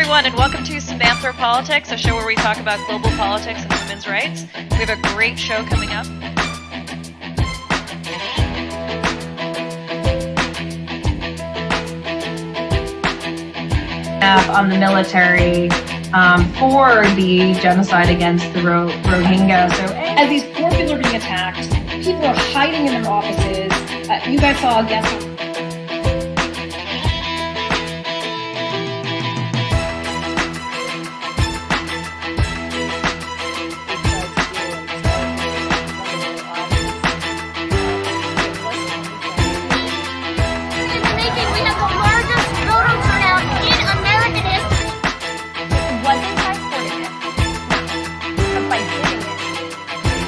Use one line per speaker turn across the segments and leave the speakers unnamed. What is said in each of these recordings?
everyone, and welcome to Samanthropolitics, a show where we talk about global politics and women's rights. We have a great show coming up.
On the military for the genocide against the Rohingya. So
as these poor people are being attacked, people are hiding in their offices. You guys saw a guest.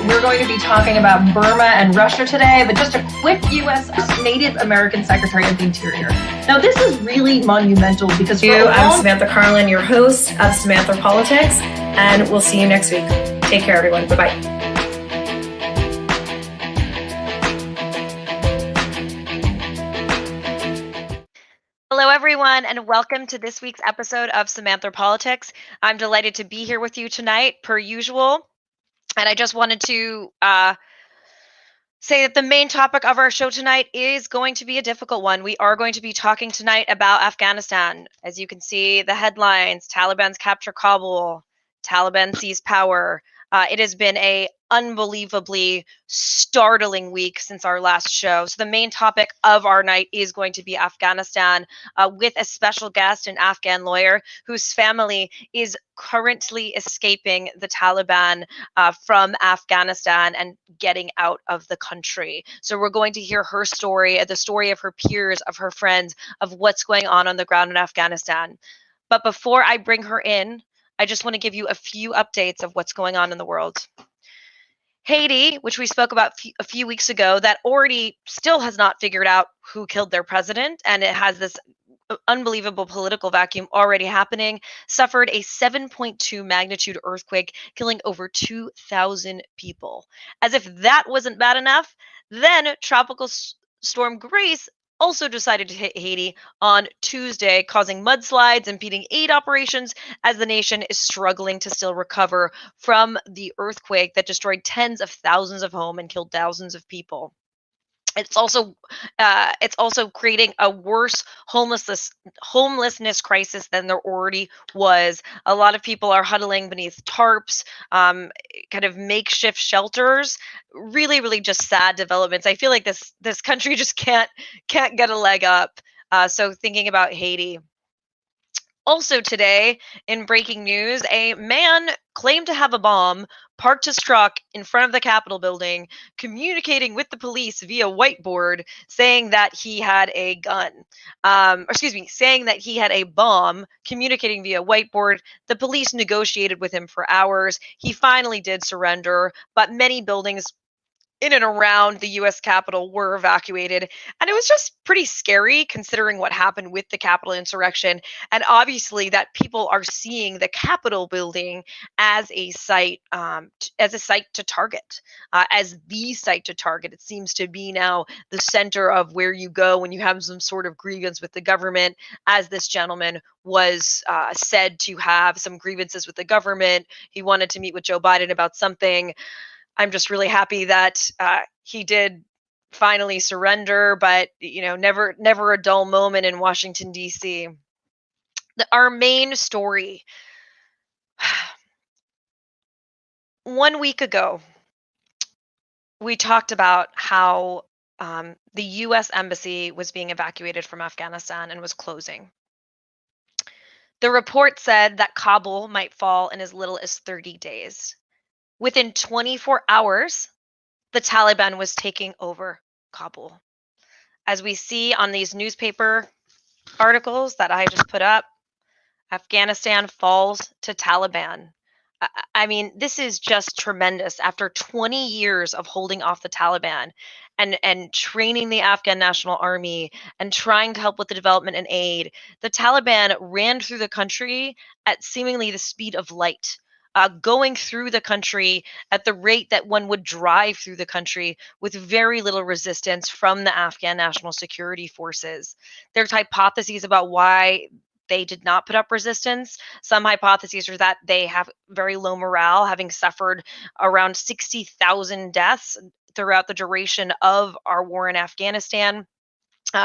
We're going to be talking about Burma and Russia today, but just a quick U.S. Native American Secretary of the Interior. Now, this is really monumental because
I'm Samantha Carlin, your host of Samanthropolitics, and we'll see you next week. Take care, everyone. Bye-bye.
Hello, everyone, and welcome to this week's episode of Samanthropolitics. I'm delighted to be here with you tonight, per usual. And I just wanted to say that the main topic of our show tonight is going to be a difficult one. We are going to be talking tonight about Afghanistan. As you can see, the headlines: Taliban's capture Kabul, Taliban seize power. It has been a unbelievably startling week since our last show. So the main topic of our night is going to be Afghanistan, with a special guest, an Afghan lawyer whose family is currently escaping the Taliban from Afghanistan and getting out of the country. So we're going to hear her story, the story of her peers, of her friends, of what's going on the ground in Afghanistan. But before I bring her in, I just want to give you a few updates of what's going on in the world. Haiti, which we spoke about a few weeks ago, that already still has not figured out who killed their president, and it has this unbelievable political vacuum already happening, suffered a 7.2 magnitude earthquake, killing over 2,000 people. As if that wasn't bad enough, then Tropical Storm Grace also decided to hit Haiti on Tuesday, causing mudslides, impeding aid operations as the nation is struggling to still recover from the earthquake that destroyed tens of thousands of homes and killed thousands of people. It's also creating a worse homelessness crisis than there already was. A lot of people are huddling beneath tarps, kind of makeshift shelters. Really, really just sad developments. I feel like this country just can't get a leg up. So thinking about Haiti. Also today, in breaking news, a man claimed to have a bomb parked his truck in front of the Capitol building, communicating with the police via whiteboard, saying that he had a gun. Saying that he had a bomb, communicating via whiteboard. The police negotiated with him for hours. He finally did surrender, but many buildings in and around the U.S. Capitol were evacuated. And it was just pretty scary considering what happened with the Capitol insurrection. And obviously that people are seeing the Capitol building as a site to target, as the site to target. It seems to be now the center of where you go when you have some sort of grievance with the government, as this gentleman was said to have some grievances with the government. He wanted to meet with Joe Biden about something. I'm just really happy that he did finally surrender, but never a dull moment in Washington, D.C. Our main story. 1 week ago, we talked about how the U.S. Embassy was being evacuated from Afghanistan and was closing. The report said that Kabul might fall in as little as 30 days. Within 24 hours, the Taliban was taking over Kabul. As we see on these newspaper articles that I just put up, Afghanistan falls to Taliban. I mean, this is just tremendous. After 20 years of holding off the Taliban and training the Afghan National Army and trying to help with the development and aid, the Taliban ran through the country at seemingly the speed of light. Going through the country at the rate that one would drive through the country with very little resistance from the Afghan National Security Forces. There's hypotheses about why they did not put up resistance. Some hypotheses are that they have very low morale, having suffered around 60,000 deaths throughout the duration of our war in Afghanistan.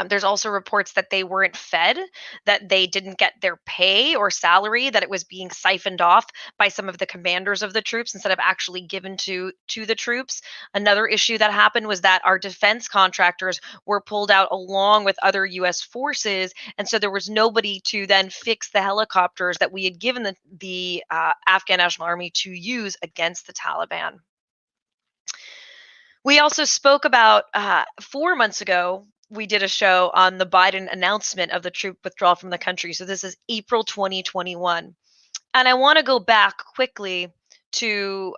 There's also reports that they weren't fed, that they didn't get their pay or salary, that it was being siphoned off by some of the commanders of the troops instead of actually given to the troops. Another issue that happened was that our defense contractors were pulled out along with other U.S. forces, and so there was nobody to then fix the helicopters that we had given the Afghan National Army to use against the Taliban. We also spoke about 4 months ago, we did a show on the Biden announcement of the troop withdrawal from the country. So this is April 2021. And I want to go back quickly to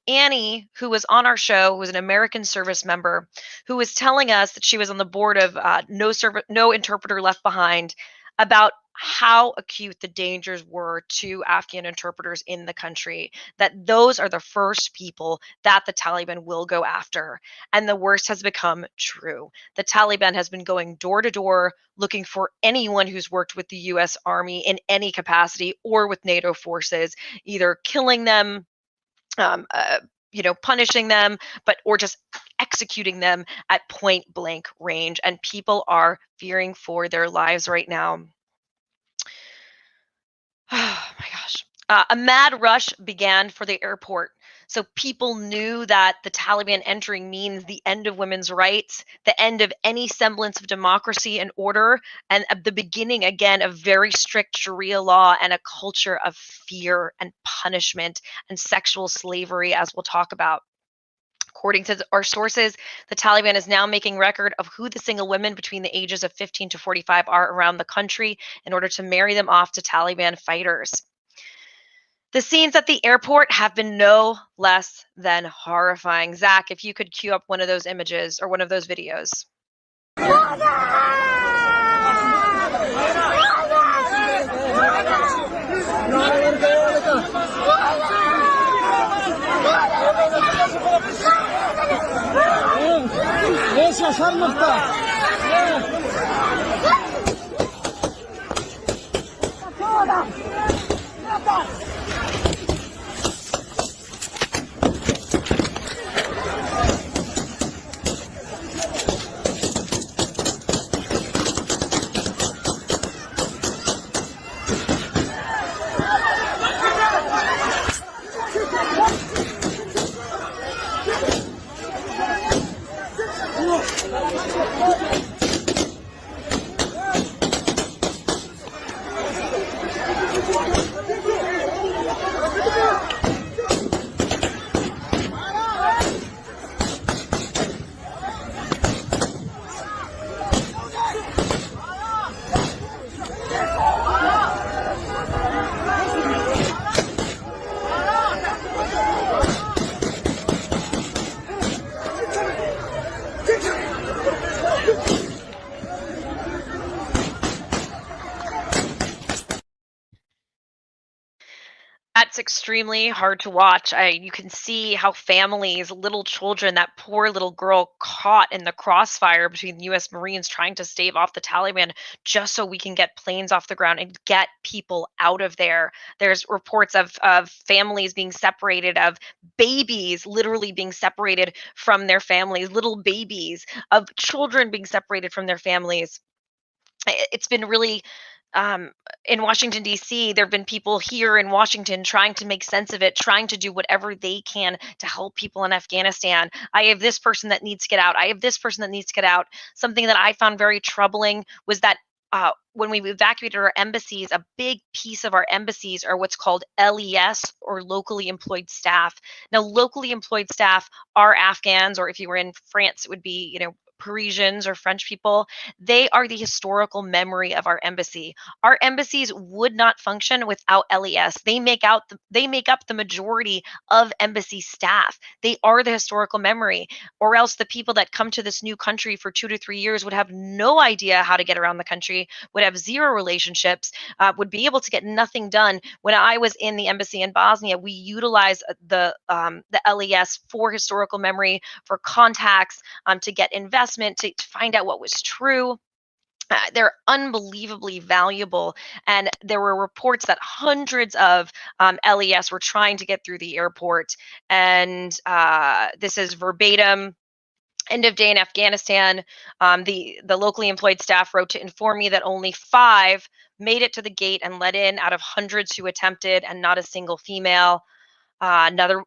Annie, who was on our show, who was an American service member, who was telling us that she was on the board of No Interpreter Left Behind, about how acute the dangers were to Afghan interpreters in the country, that those are the first people that the Taliban will go after. And the worst has become true. The Taliban has been going door to door looking for anyone who's worked with the US Army in any capacity or with NATO forces, either killing them, punishing them, or just executing them at point blank range. And people are fearing for their lives right now. Oh my gosh. A mad rush began for the airport. So people knew that the Taliban entering means the end of women's rights, the end of any semblance of democracy and order, and the beginning again of very strict Sharia law and a culture of fear and punishment and sexual slavery, as we'll talk about. According to our sources, the Taliban is now making record of who the single women between the ages of 15 to 45 are around the country in order to marry them off to Taliban fighters. The scenes at the airport have been no less than horrifying. Zach, if you could cue up one of those images or one of those videos. That's extremely hard to watch. You can see how families, little children, that poor little girl caught in the crossfire between the U.S. Marines trying to stave off the Taliban just so we can get planes off the ground and get people out of there. There's reports of families being separated, of babies literally being separated from their families, little babies, of children being separated from their families. It's been really in Washington, D.C., there have been people here in Washington trying to make sense of it, trying to do whatever they can to help people in Afghanistan. I have this person that needs to get out. I have this person that needs to get out. Something that I found very troubling was that when we evacuated our embassies, a big piece of our embassies are what's called LES, or locally employed staff. Now, locally employed staff are Afghans, or if you were in France, it would be, Parisians or French people. They are the historical memory of our embassy. Our embassies would not function without LES. They make up the majority of embassy staff. They are the historical memory, or else the people that come to this new country for 2 to 3 years would have no idea how to get around the country, would have zero relationships, would be able to get nothing done. When I was in the embassy in Bosnia, we utilized the LES for historical memory, for contacts, to get investment, to find out what was true. They're unbelievably valuable, and there were reports that hundreds of LES were trying to get through the airport, and this is verbatim. End of day in Afghanistan, the locally employed staff wrote to inform me that only 5 made it to the gate and let in out of hundreds who attempted, and not a single female. Another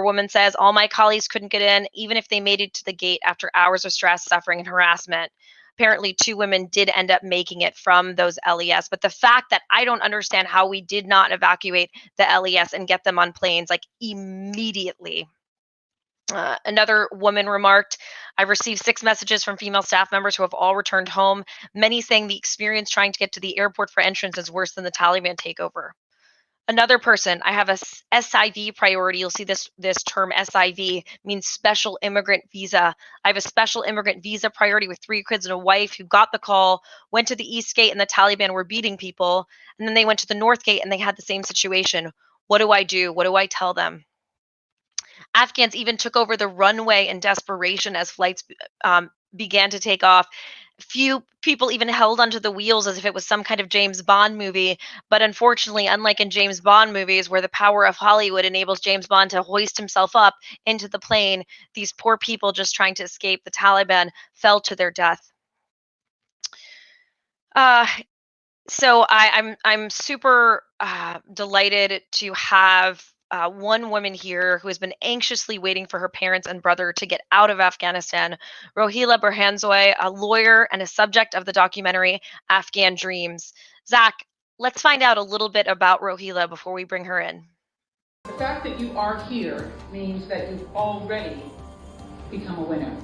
woman says, all my colleagues couldn't get in, even if they made it to the gate after hours of stress, suffering, and harassment. Apparently, 2 women did end up making it from those LES. But the fact that I don't understand how we did not evacuate the LES and get them on planes like immediately. Another woman remarked, I've received 6 messages from female staff members who have all returned home, many saying the experience trying to get to the airport for entrance is worse than the Taliban takeover. Another person, I have a SIV priority. You'll see this term SIV means special immigrant visa. I have a special immigrant visa priority with 3 kids and a wife who got the call, went to the East Gate and the Taliban were beating people. And then they went to the North Gate and they had the same situation. What do I do? What do I tell them? Afghans even took over the runway in desperation as flights began to take off. Few people even held onto the wheels as if it was some kind of James Bond movie. But unfortunately, unlike in James Bond movies where the power of Hollywood enables James Bond to hoist himself up into the plane, these poor people just trying to escape the Taliban fell to their death. So I'm super delighted to have one woman here who has been anxiously waiting for her parents and brother to get out of Afghanistan. Rohila Burganzoi, a lawyer and a subject of the documentary Afghan Dreams. Zach, let's find out a little bit about Rohila before we bring her in.
The fact that you are here means that you've already become a winner.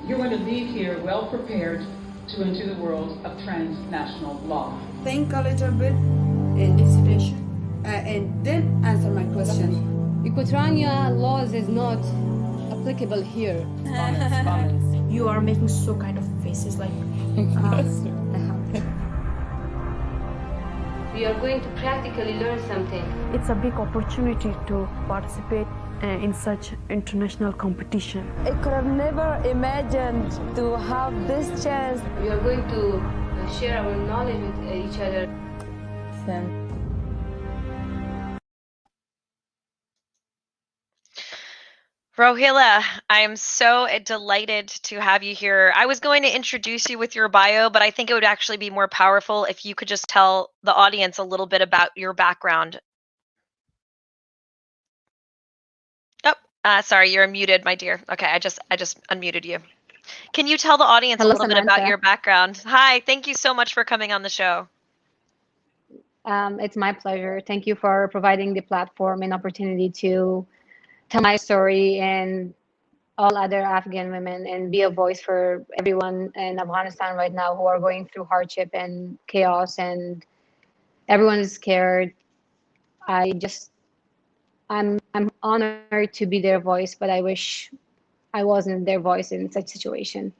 You're going to leave here well prepared to enter the world of transnational law.
Think a little bit in hesitation and then answer my question.
Equatorial laws is not applicable here.
You are making so kind of faces like
We are going to practically learn something.
it's a big opportunity to participate in such international competition.
I could have never imagined to have this chance.
We are going to share our knowledge with each other.
Rohila, I am so delighted to have you here. I was going to introduce you with your bio, but I think it would actually be more powerful if you could just tell the audience a little bit about your background. Oh, sorry, you're muted, my dear. Okay, I just unmuted you. Can you tell the audience a little bit about your background? Hi, thank you so much for coming on the show.
It's my pleasure. Thank you for providing the platform and opportunity to tell my story and all other Afghan women and be a voice for everyone in Afghanistan right now who are going through hardship and chaos, and everyone is scared. I'm honored to be their voice, but I wish I wasn't their voice in such situation.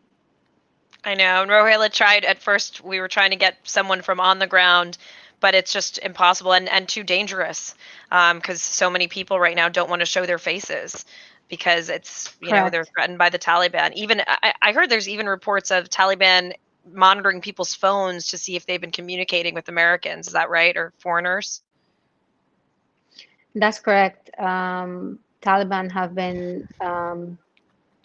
I know. And Rohila tried at first, we were trying to get someone from on the ground, but it's just impossible and too dangerous because so many people right now don't want to show their faces because it's, you know, they're threatened by the Taliban. Even I heard there's even reports of Taliban monitoring people's phones to see if they've been communicating with Americans. Is that right? Or foreigners?
That's correct. Taliban have been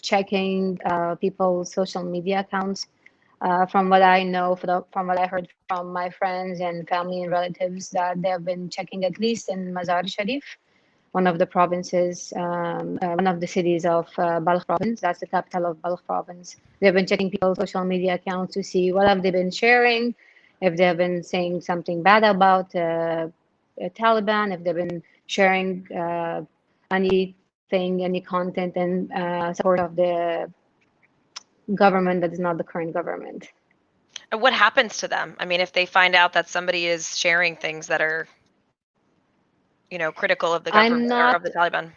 checking people's social media accounts. From what I know, from what I heard from my friends and family and relatives, that they have been checking at least in Mazar Sharif, one of the provinces, one of the cities of Balkh province. That's the capital of Balkh province. They've been checking people's social media accounts to see what have they been sharing, if they have been saying something bad about Taliban, if they've been sharing anything, any content in support of the government that is not the current government.
And what happens to them? I mean, if they find out that somebody is sharing things that are, you know, critical of the government or of the Taliban.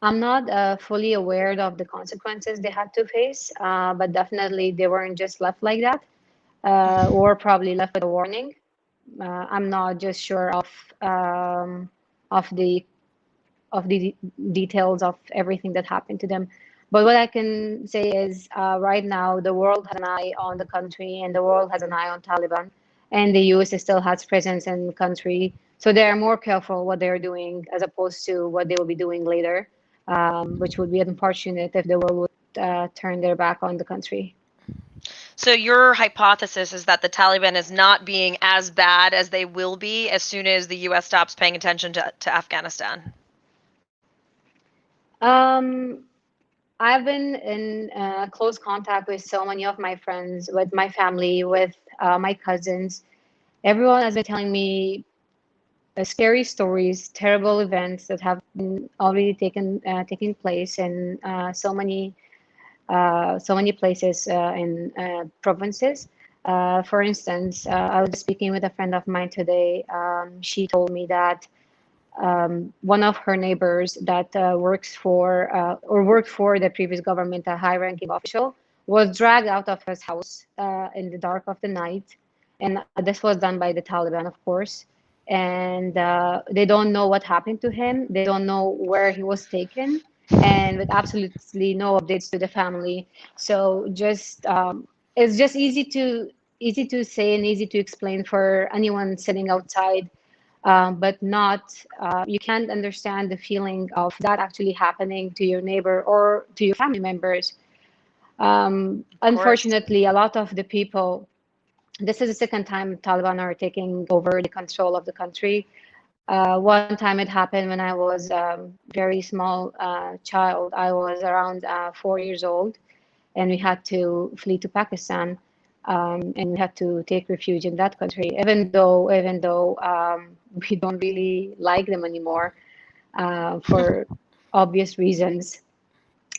I'm not fully aware of the consequences they had to face, but definitely they weren't just left like that, or probably left with a warning. I'm not just sure of the details of everything that happened to them. But what I can say is right now, the world has an eye on the country and the world has an eye on Taliban. And the US still has presence in the country. So they are more careful what they're doing as opposed to what they will be doing later, which would be unfortunate if the world would turn their back on the country.
So your hypothesis is that the Taliban is not being as bad as they will be as soon as the US stops paying attention to Afghanistan.
I've been in close contact with so many of my friends, with my family, with my cousins. Everyone has been telling me scary stories, terrible events that have been already taking place in so many places in provinces. For instance, I was speaking with a friend of mine today. She told me that one of her neighbors that works for or worked for the previous government, a high-ranking official, was dragged out of his house in the dark of the night, and this was done by the Taliban, of course. And they don't know what happened to him. They don't know where he was taken, and with absolutely no updates to the family. So just it's just easy to say and easy to explain for anyone sitting outside, but not you can't understand the feeling of that actually happening to your neighbor or to your family members. Unfortunately, a lot of the people, this is the second time Taliban are taking over the control of the country. One time it happened when I was very small child. I was around 4 years old, and we had to flee to Pakistan, and we had to take refuge in that country. Even though we don't really like them anymore for obvious reasons.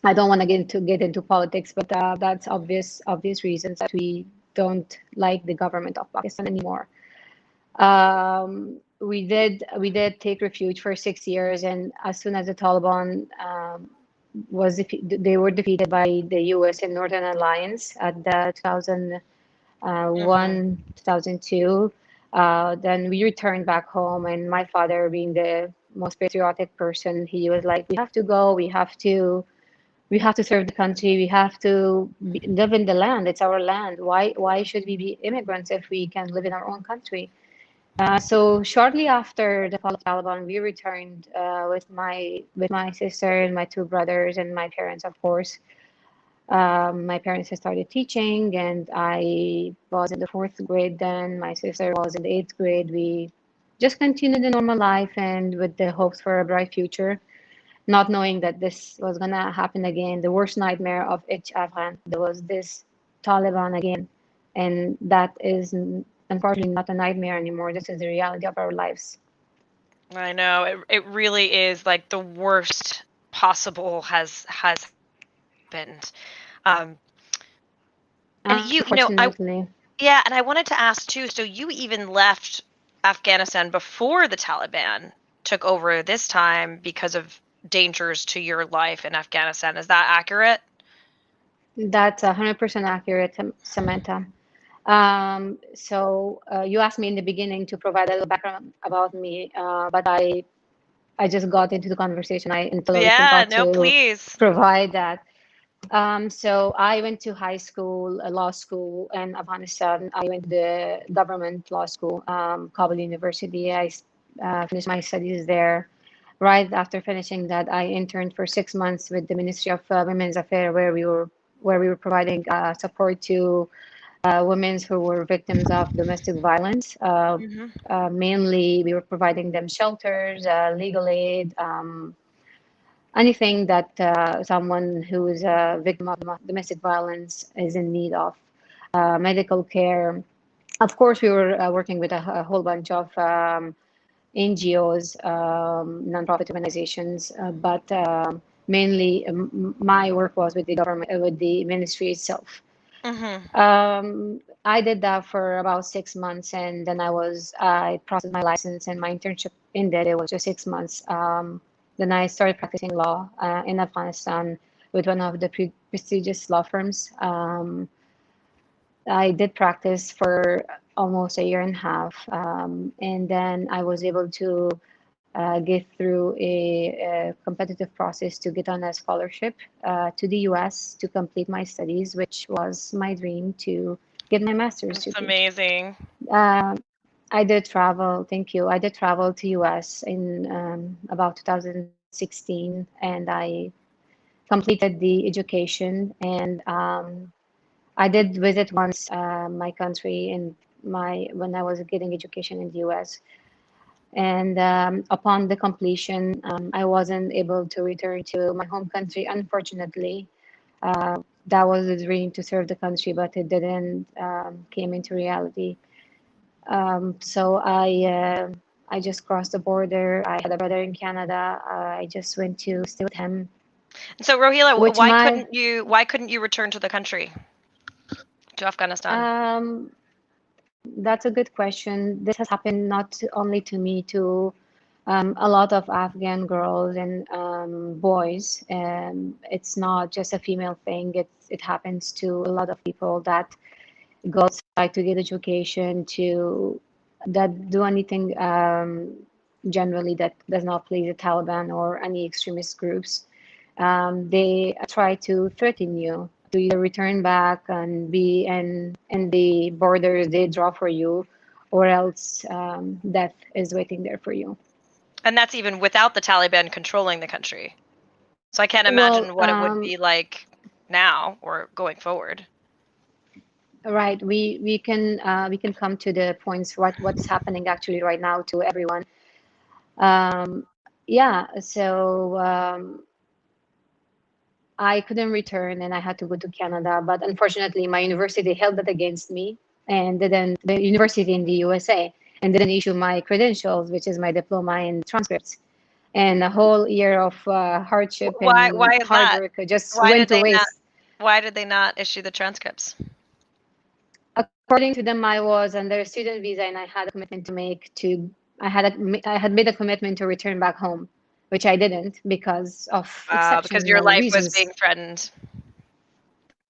I don't want to get into politics, but that's obvious reasons that we don't like the government of Pakistan anymore. We did take refuge for 6 years, and as soon as the Taliban they were defeated by the U.S. and Northern Alliance at the 2001, 2002. Then we returned back home, and my father, being the most patriotic person, he was like, "We have to go. We have to serve the country. We have to live in the land. It's our land. Why should we be immigrants if we can live in our own country?" So shortly after the fall of Taliban, we returned with my sister and my two brothers and my parents, of course. My parents had started teaching, and I was in the fourth grade then. My sister was in the eighth grade. We just continued the normal life and with the hopes for a bright future, not knowing that this was gonna happen again. The worst nightmare of each Afghan. There was this Taliban again, and that is unfortunately not a nightmare anymore. This is the reality of our lives.
I know it really is like the worst possible has happened. And
Unfortunately.
and I wanted to ask too. So you even left Afghanistan before the Taliban took over this time because of dangers to your life in Afghanistan. Is that accurate?
That's 100% accurate, Samantha. So you asked me in the beginning to provide a little background about me, but I just got into the conversation. I entirely
Yeah,
forgot
no,
to
please.
provide that. So I went to high school, law school in Afghanistan. I went to the government law school, Kabul University. I finished my studies there. Right after finishing that, I interned for 6 months with the Ministry of Women's Affairs, where we were providing support to women who were victims of domestic violence. Mainly, we were providing them shelters, legal aid, anything that someone who is a victim of domestic violence is in need of. Medical care. Of course, we were working with a whole bunch of NGOs, nonprofit organizations, but mainly my work was with the government, with the ministry itself. I did that for about 6 months, and then I processed my license, and my internship ended. It was just 6 months. Then I started practicing law in Afghanistan with one of the prestigious law firms. I did practice for almost a year and a half, and then I was able to get through a competitive process to get on a scholarship to the US to complete my studies, which was my dream to get my master's
It's
degree.
amazing.
I did travel, thank you. I did travel to US in about 2016, and I completed the education. And I did visit once my country in when I was getting education in the US. And upon the completion, I wasn't able to return to my home country, unfortunately. That was a dream to serve the country, but it didn't came into reality. So I just crossed the border. I had a brother in Canada. I just went to stay with him.
So Rohila,
Which my
why couldn't you return to the country, to Afghanistan?
That's a good question. This has happened not only to me, to a lot of Afghan girls and boys. It's not just a female thing. It happens to a lot of people that go outside to get education, to that do anything generally that does not please the Taliban or any extremist groups. They try to threaten you to either return back and be in the borders they draw for you, or else death is waiting there for you.
And that's even without the Taliban controlling the country. So I can't
Well,
imagine what it would be like now or going forward.
right. We can come to the points what's happening actually right now to everyone. Yeah. So I couldn't return and I had to go to Canada. But unfortunately, my university held that against me, and didn't, the university in the USA, and didn't issue my credentials, which is my diploma and transcripts. And a whole year of hardship
Why
and
is
hard
that?
work just
Why
went
did
to
they not
waste.
why did they not issue the transcripts?
According to them, I was under a student visa, and I had a commitment to make to. I had made a commitment to return back home, which I didn't because of
Because your
exceptional
life was
reasons.
being threatened.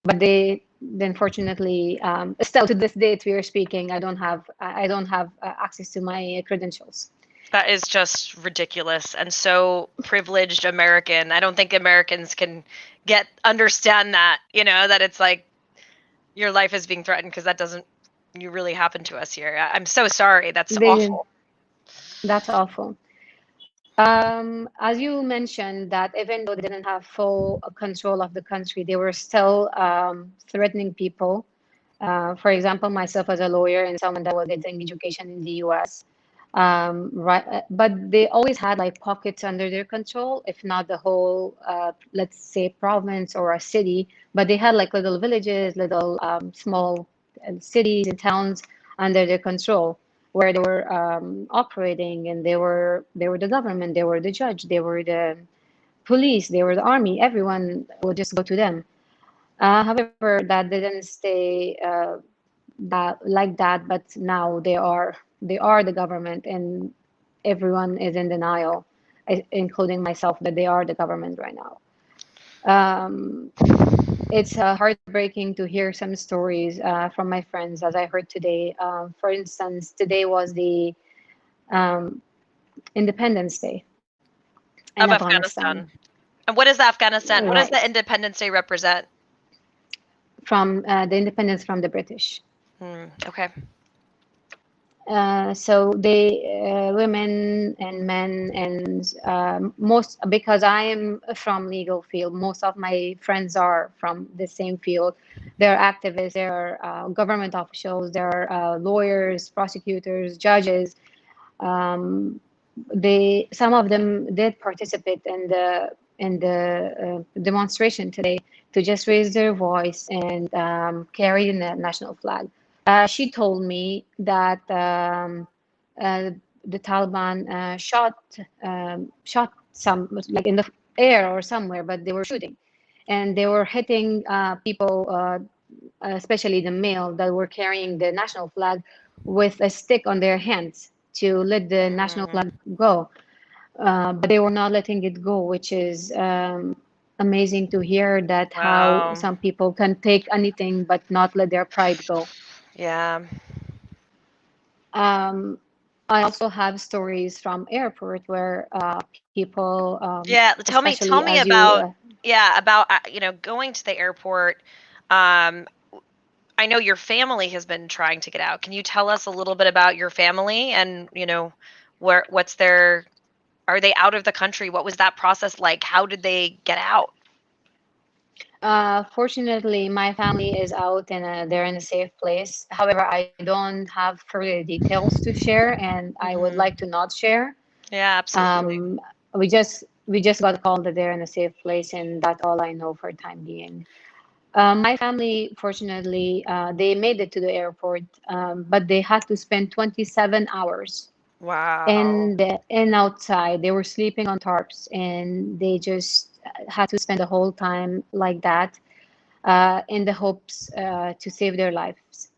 But they unfortunately, still to this date we are speaking, I don't have access to my credentials.
That is just ridiculous and so privileged American. I don't think Americans can understand that, that it's like your life is being threatened, because that doesn't really happen to us here. I'm so sorry. That's awful.
That's awful. As you mentioned, that even though they didn't have full control of the country, they were still threatening people. For example, myself as a lawyer and someone that was getting education in the US, right? But they always had like pockets under their control, if not the whole, let's say, province or a city. But they had like little villages, little small cities and towns under their control, where they were operating, and they were the government, they were the judge, they were the police, they were the army. Everyone would just go to them. However, that didn't stay that like that. But now they are the government, and everyone is in denial, including myself, that they are the government right now. It's heartbreaking to hear some stories from my friends, as I heard today. For instance, today was the um, Independence Day in
Of
Afghanistan.
Afghanistan. And what is Afghanistan? What does
Right.
the Independence Day represent?
From the independence from the British.
Okay.
So they, women and men, and most, because I am from legal field, most of my friends are from the same field. They're activists, they're government officials, they're lawyers, prosecutors, judges. Some of them did participate in the demonstration today, to just raise their voice and carry the national flag. She told me that the Taliban shot some, like in the air or somewhere, but they were shooting, and they were hitting people, especially the male that were carrying the national flag, with a stick on their hands to let the national flag go. But they were not letting it go, which is amazing to hear, that how
Wow.
some people can take anything but not let their pride go.
Yeah.
Um, I also have stories from airport where people,
Yeah, tell
especially
me
as you,
about yeah, about going to the airport. Um I know your family has been trying to get out. Can you tell us a little bit about your family and, what's their are they out of the country? What was that process like? How did they get out?
fortunately, my family is out and they're in a safe place. However, I don't have further details to share, and I would
Mhm.
like to not share.
Yeah, absolutely.
Um, we just got a call that they're in a safe place, and that's all I know for time being. My family, fortunately, they made it to the airport, but they had to spend 27 hours
Wow.
in outside. They were sleeping on tarps, and they just had to spend the whole time like that, in the hopes to save their lives,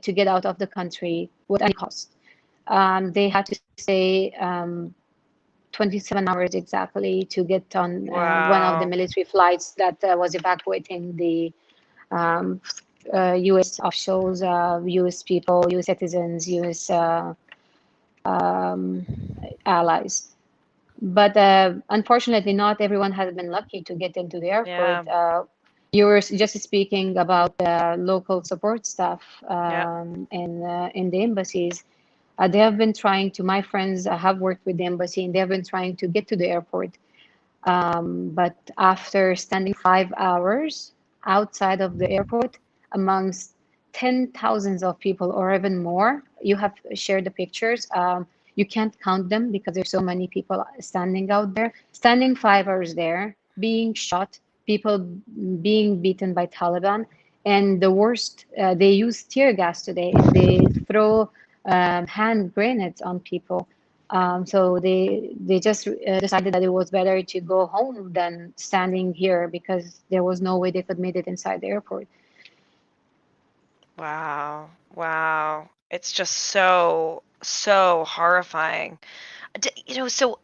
to get out of the country at any cost. They had to stay 27 hours exactly to get on one of the
Wow.
military flights that was evacuating the um, U.S. officials, U.S. people, U.S. citizens, U.S. Um, allies. But unfortunately, not everyone has been lucky to get into the
Yeah.
airport. You were just speaking about the local support staff
Yeah.
in the embassies. They have been trying to. My friends have worked with the embassy, and they have been trying to get to the airport. But after standing 5 hours outside of the airport amongst 10 thousands of people or even more, you have shared the pictures. You can't count them because there's so many people standing out there, standing 5 hours there, being shot, people being beaten by Taliban. And the worst, they use tear gas today and they throw hand grenades on people. So they just decided that it was better to go home than standing here because there was no way they could make it inside the airport.
Wow. Wow. It's just so, so horrifying. So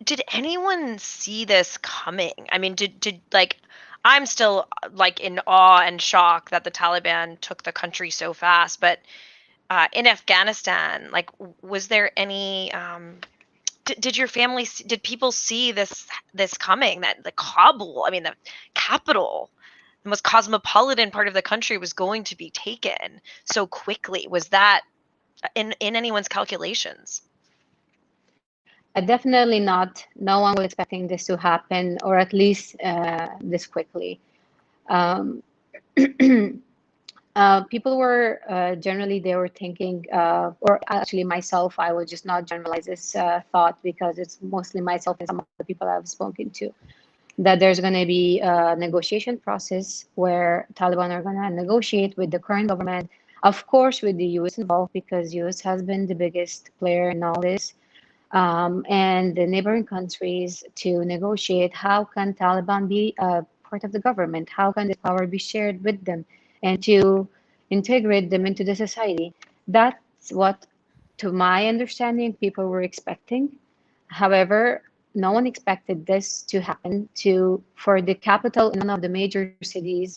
did anyone see this coming? I mean, did like I'm still like in awe and shock that the Taliban took the country so fast, but in Afghanistan, like was there any did your family did people see this coming, that the Kabul, I mean the capital, the most cosmopolitan part of the country was going to be taken so quickly? Was that in anyone's calculations?
Definitely not. No one was expecting this to happen, or at least this quickly. Um, people were generally they were thinking, or actually myself, I would just not generalize this thought because it's mostly myself and some of the people I've spoken to, that there's going to be a negotiation process where Taliban are going to negotiate with the current government, of course, with the U.S. involved because U.S. has been the biggest player in all this, and the neighboring countries to negotiate how can Taliban be a part of the government, how can this power be shared with them, and to integrate them into the society. That's what, to my understanding, people were expecting. However, no one expected this to happen to for the capital in one of the major cities,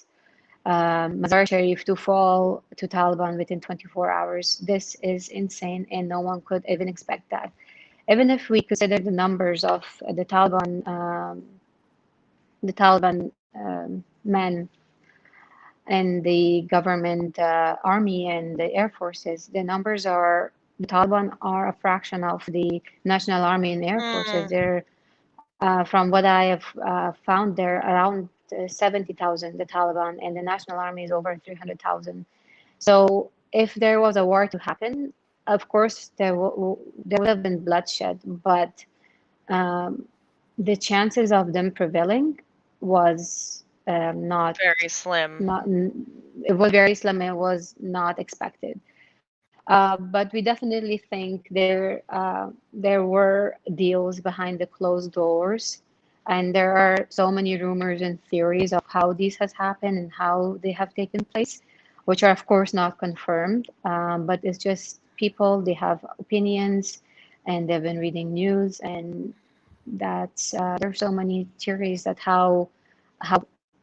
Mazar Sharif, to fall to Taliban within 24 hours. This is insane, and no one could even expect that. Even if we consider the numbers of the Taliban men and the government army and the air forces, the numbers are the Taliban are a fraction of the national army and air forces.
Mm,
They're from what I have found, they're around 70,000, the Taliban, and the national army is over 300,000. So if there was a war to happen, of course there would have been bloodshed, but um, the chances of them prevailing was not
very slim.
not it was very slim. It was not expected. But we definitely think there were deals behind the closed doors, and there are so many rumors and theories of how this has happened and how they have taken place, which are of course not confirmed. But it's just people, they have opinions, and they've been reading news, and that's there's so many theories that how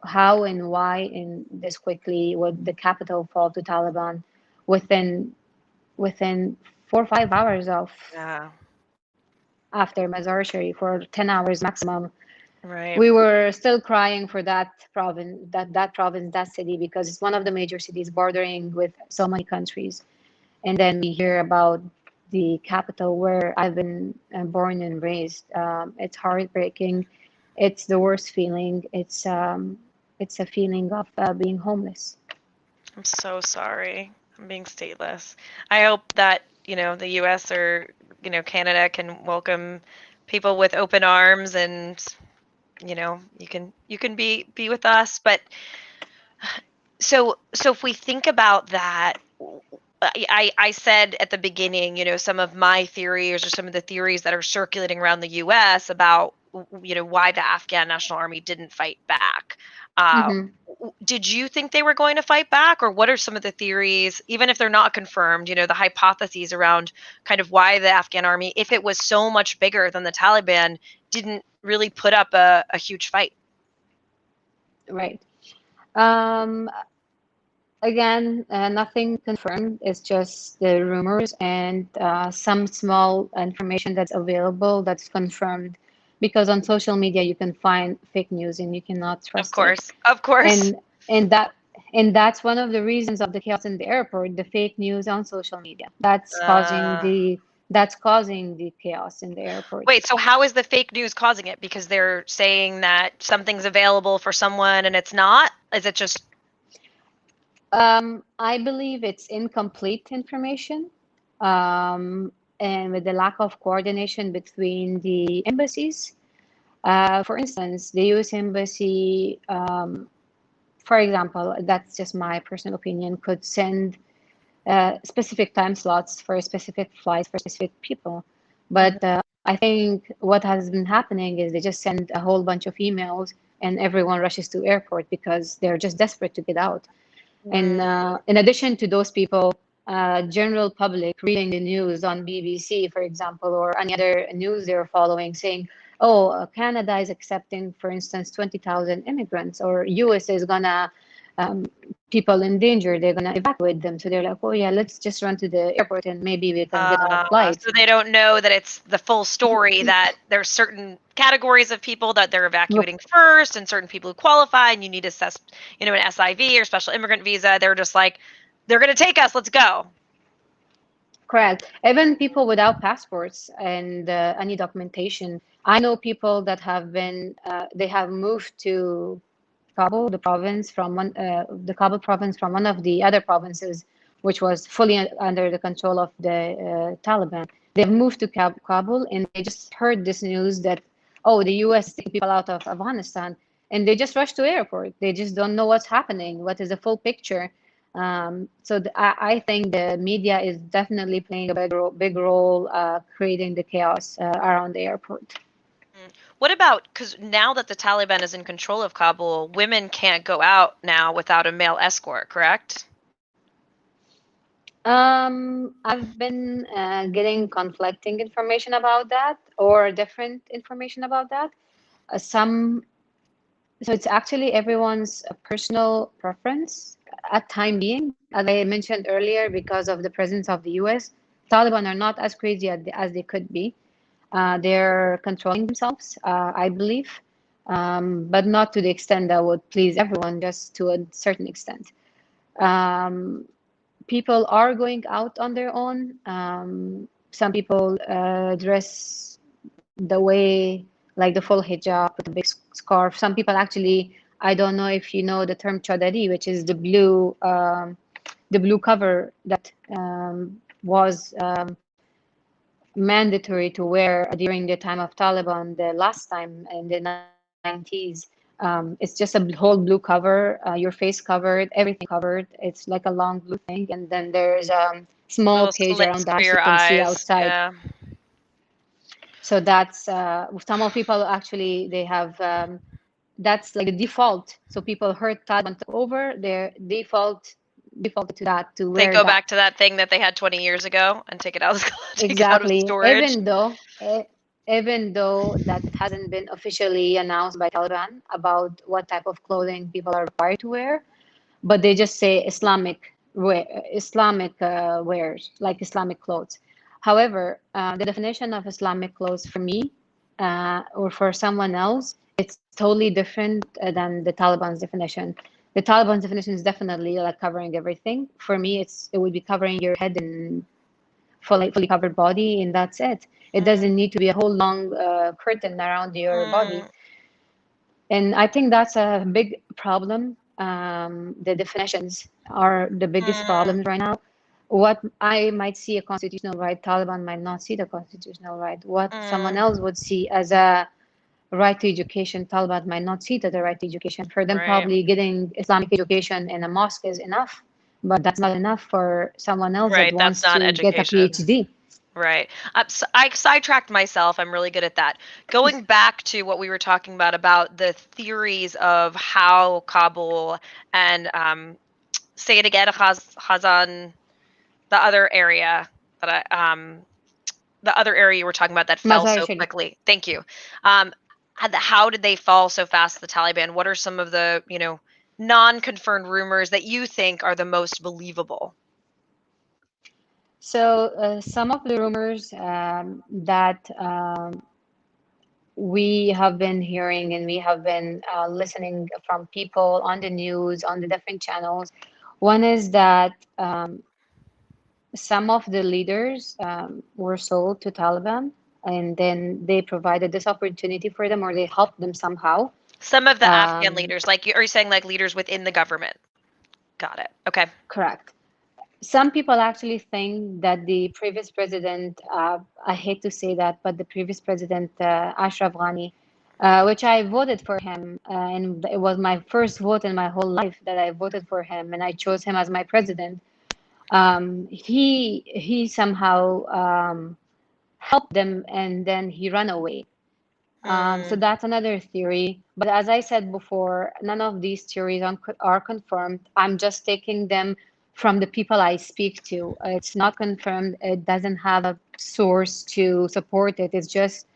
how and why in this quickly would the capital fall to Taliban within within 4 or 5 hours off
Yeah.
after Mazar Sharif, for 10 hours maximum.
Right.
We were still crying for that province, that city, because it's one of the major cities bordering with so many countries. And then we hear about the capital where I've been born and raised. It's heartbreaking. It's the worst feeling. It's a feeling of being homeless.
I'm so sorry. I'm being stateless. I hope that, the US or, Canada can welcome people with open arms, and, you can be with us. But so if we think about that, I said at the beginning, some of my theories, or some of the theories that are circulating around the US about, why the Afghan National Army didn't fight back.
Mhm.
Did you think they were going to fight back, or what are some of the theories, even if they're not confirmed, the hypotheses around kind of why the Afghan army, if it was so much bigger than the Taliban, didn't really put up a huge fight?
Right. Again, nothing confirmed. It's just the rumors and some small information that's available that's confirmed. Because on social media you can find fake news and you cannot
Of
trust it.
course. Of course.
And that's one of the reasons of the chaos in the airport, the fake news on social media. That's causing the chaos in the airport.
Wait, so how is the fake news causing it? Because they're saying that something's available for someone and it's not? Is it just
I believe it's incomplete information, and with the lack of coordination between the embassies. For instance, the U.S. Embassy, for example, that's just my personal opinion, could send specific time slots for specific flights for specific people. But I think what has been happening is they just send a whole bunch of emails and everyone rushes to airport because they're just desperate to get out. And in addition to those people, general public reading the news on BBC, for example, or any other news they're following, saying, "Oh, Canada is accepting, for instance, 20,000 immigrants, or US is gonna people in danger. They're gonna evacuate them." So they're like, "Oh yeah, let's just run to the airport and maybe we can get on a flight."
so they don't know that it's the full story, that there's certain categories of people that they're evacuating first, and certain people who qualify, and you need to assess, an SIV or special immigrant visa. They're just like, they're going to take us. Let's go.
Correct. Even people without passports and any documentation. I know people that have been, they have moved to Kabul, the province from the Kabul province from one of the other provinces, which was fully under the control of the Taliban. They've moved to Kabul, and they just heard this news that, oh, the U.S. is taking people out of Afghanistan, and they just rush to airport. They just don't know what's happening, what is the full picture. So I think the media is definitely playing a big role creating the chaos around the airport.
What about, because now that the Taliban is in control of Kabul, women can't go out now without a male escort, correct?
I've been getting conflicting information about that, or different information about that. So it's actually everyone's personal preference at time being. As I mentioned earlier, because of the presence of the US, Taliban are not as crazy as they could be. They're controlling themselves, I believe, but not to the extent that would please everyone, just to a certain extent. People are going out on their own. Some people dress the way, like the full hijab with a big scarf. Some people actually, I don't know if you know the term chadari, which is the blue cover that was mandatory to wear during the time of Taliban, the last time in the 90s. It's just a whole blue cover, your face covered, everything covered. It's like a long blue thing, and then there's a small
Little
cage
slits
around that
for
so
your
you can see
eyes.
outside.
Yeah.
So that's some of people actually they have that's like the default. So people heard Taliban took over, their defaulted to that, to
They
wear
go
that.
back to that thing that they had 20 years ago and take it out of take it out of
Exactly.
storage.
Even though that it hasn't been officially announced by Taliban about what type of clothing people are required to wear, but they just say Islamic wears, like Islamic clothes. However, the definition of Islamic laws for me or for someone else, it's totally different than the Taliban's definition. The Taliban's definition is definitely like covering everything. For me, it would be covering your head and fully covered body, and that's it. It doesn't need to be a whole long curtain around your body. And I think that's a big problem. The definitions are the biggest problems right now. What I might see a constitutional right, Taliban might not see the constitutional right. What someone else would see as a right to education, Taliban might not see it as a right to education. For them, probably getting Islamic education in a mosque is enough, but that's not enough for someone else that wants
That's not
to get a
education.
PhD.
Right. So I sidetracked myself. I'm really good at that. Going back to what we were talking about the theories of how Kabul and say it again, Khazan, the other area that the other area you were talking about that fell so
Mazar-e-Sharif.
quickly. Thank you. How did they fall so fast, the Taliban? What are some of the, non-confirmed rumors that you think are the most believable?
So some of the rumors that we have been hearing and we have been listening from people on the news, on the different channels. One is that some of the leaders were sold to Taliban, and then they provided this opportunity for them, or they helped them somehow.
Some of the Afghan leaders, are you saying like leaders within the government? Got it. Okay.
Correct. Some people actually think that the previous president, I hate to say that, but the previous president, Ashraf Ghani, which I voted for him, and it was my first vote in my whole life that I voted for him, and I chose him as my president. He somehow helped them, and then he ran away. So that's another theory. But as I said before, none of these theories are confirmed. I'm just taking them from the people I speak to. It's not confirmed. It doesn't have a source to support it. It's just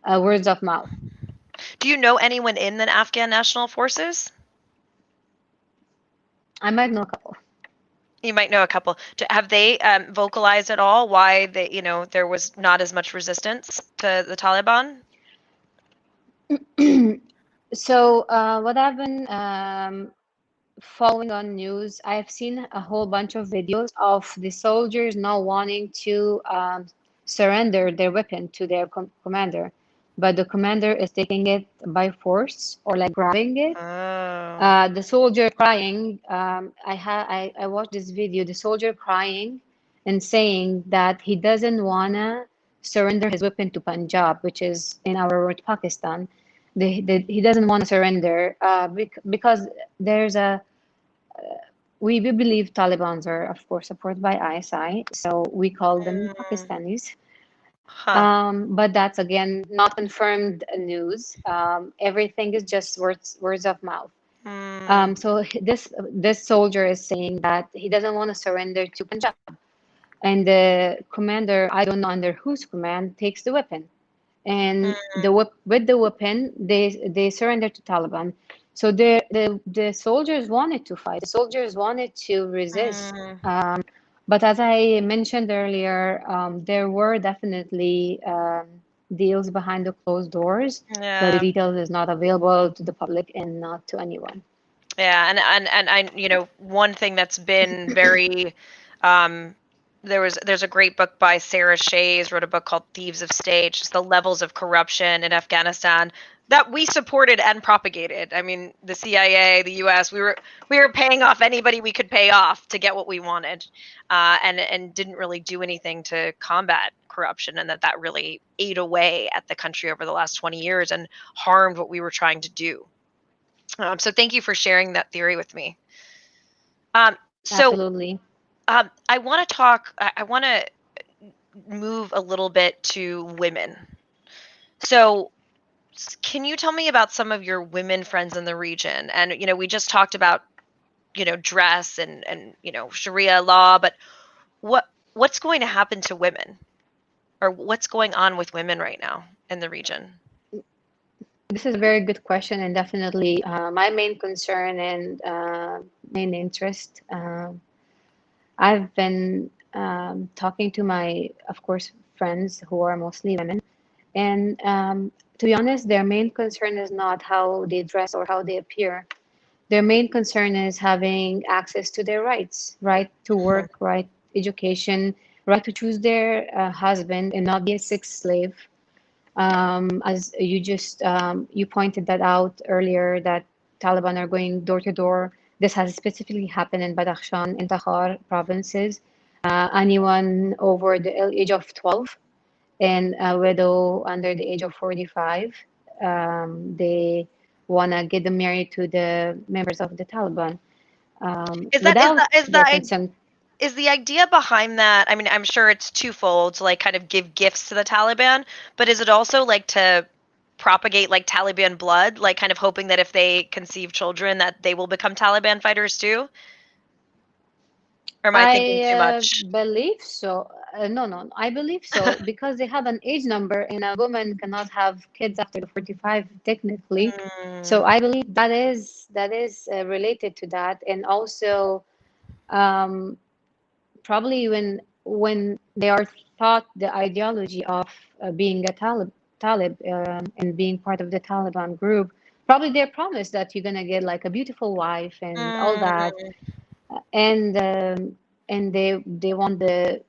words of mouth.
Do you know anyone in the Afghan National Forces?
I might know a couple.
You might know a couple. Have they vocalized at all why there was not as much resistance to the Taliban?
So what I've been following on news, I've seen a whole bunch of videos of the soldiers not wanting to surrender their weapon to their commander, but the commander is taking it by force or like grabbing it. The soldier crying. I watched this video. The soldier crying and saying that he doesn't wanna surrender his weapon to Punjab, which is in our word Pakistan. He doesn't want to surrender because there's a we believe Talibans are of course supported by ISI, so we call them Pakistanis. But that's again not confirmed news. Everything is just words of mouth. So this soldier is saying that he doesn't want to surrender to Punjab, and the commander, I don't know under whose command, takes the weapon. And with the weapon, they surrender to Taliban. So the soldiers wanted to fight. The soldiers wanted to resist. But as I mentioned earlier, there were definitely deals behind the closed doors, but the details is not available to the public and not to anyone.
Yeah, and I one thing that's been very there's a great book by Sarah Shays, wrote a book called Thieves of State, just the levels of corruption in Afghanistan that we supported and propagated. I mean, the CIA, the US, we were paying off anybody we could pay off to get what we wanted, and didn't really do anything to combat corruption, and that really ate away at the country over the last 20 years and harmed what we were trying to do. So thank you for sharing that theory with me.
Absolutely.
I want to talk, I want to move a little bit to women. So can you tell me about some of your women friends in the region? And, we just talked about, dress and Sharia law, but what's going to happen to women, or what's going on with women right now in the region?
This is a very good question, and definitely my main concern and main interest. I've been talking to my, of course, friends who are mostly women. And to be honest, their main concern is not how they dress or how they appear. Their main concern is having access to their rights, right to work, right education, right to choose their husband and not be a sex slave. As you just you pointed that out earlier, that Taliban are going door to door. This has specifically happened in Badakhshan and Takhar provinces. Anyone over the age of 12 and a widow under the age of 45, they want to get them married to the members of the Taliban
Is that
without their
the
consent.
is the idea behind that? I mean, I'm sure it's twofold to like kind of give gifts to the Taliban, but is it also like to propagate like Taliban blood, like kind of hoping that if they conceive children that they will become Taliban fighters too? Or am I thinking too much?
Believe so. No, I believe so because they have an age number, and a woman cannot have kids after the 45, technically. So I believe that is related to that, and also um, probably when they are taught the ideology of being a Talib and being part of the Taliban group, probably they're promised that you're gonna get like a beautiful wife and all that,
Mm,
and they want the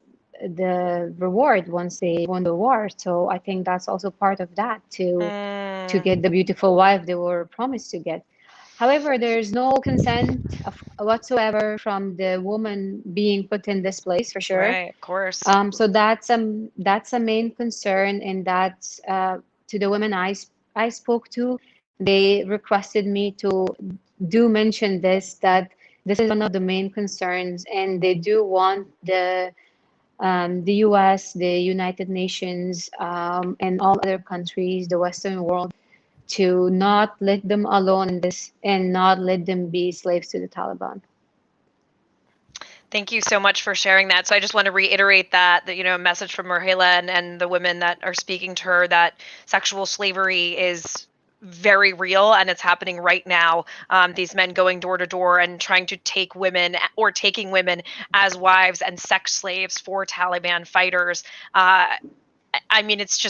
reward once they won the war. So I think that's also part of that to
mm,
get the beautiful wife they were promised to get. However, there's no consent whatsoever from the woman being put in this place for sure.
right, of course.
So that's a main concern, and that's to the women I spoke to. They requested me to do mention this, that this is one of the main concerns, and they do want the U.S., the United Nations, and all other countries, the Western world, to not let them alone in this and not let them be slaves to the Taliban.
Thank you so much for sharing that. So I just want to reiterate that a message from Rohila and the women that are speaking to her, that sexual slavery is very real and it's happening right now. These men going door to door and trying to take women or taking women as wives and sex slaves for Taliban fighters. I mean, it's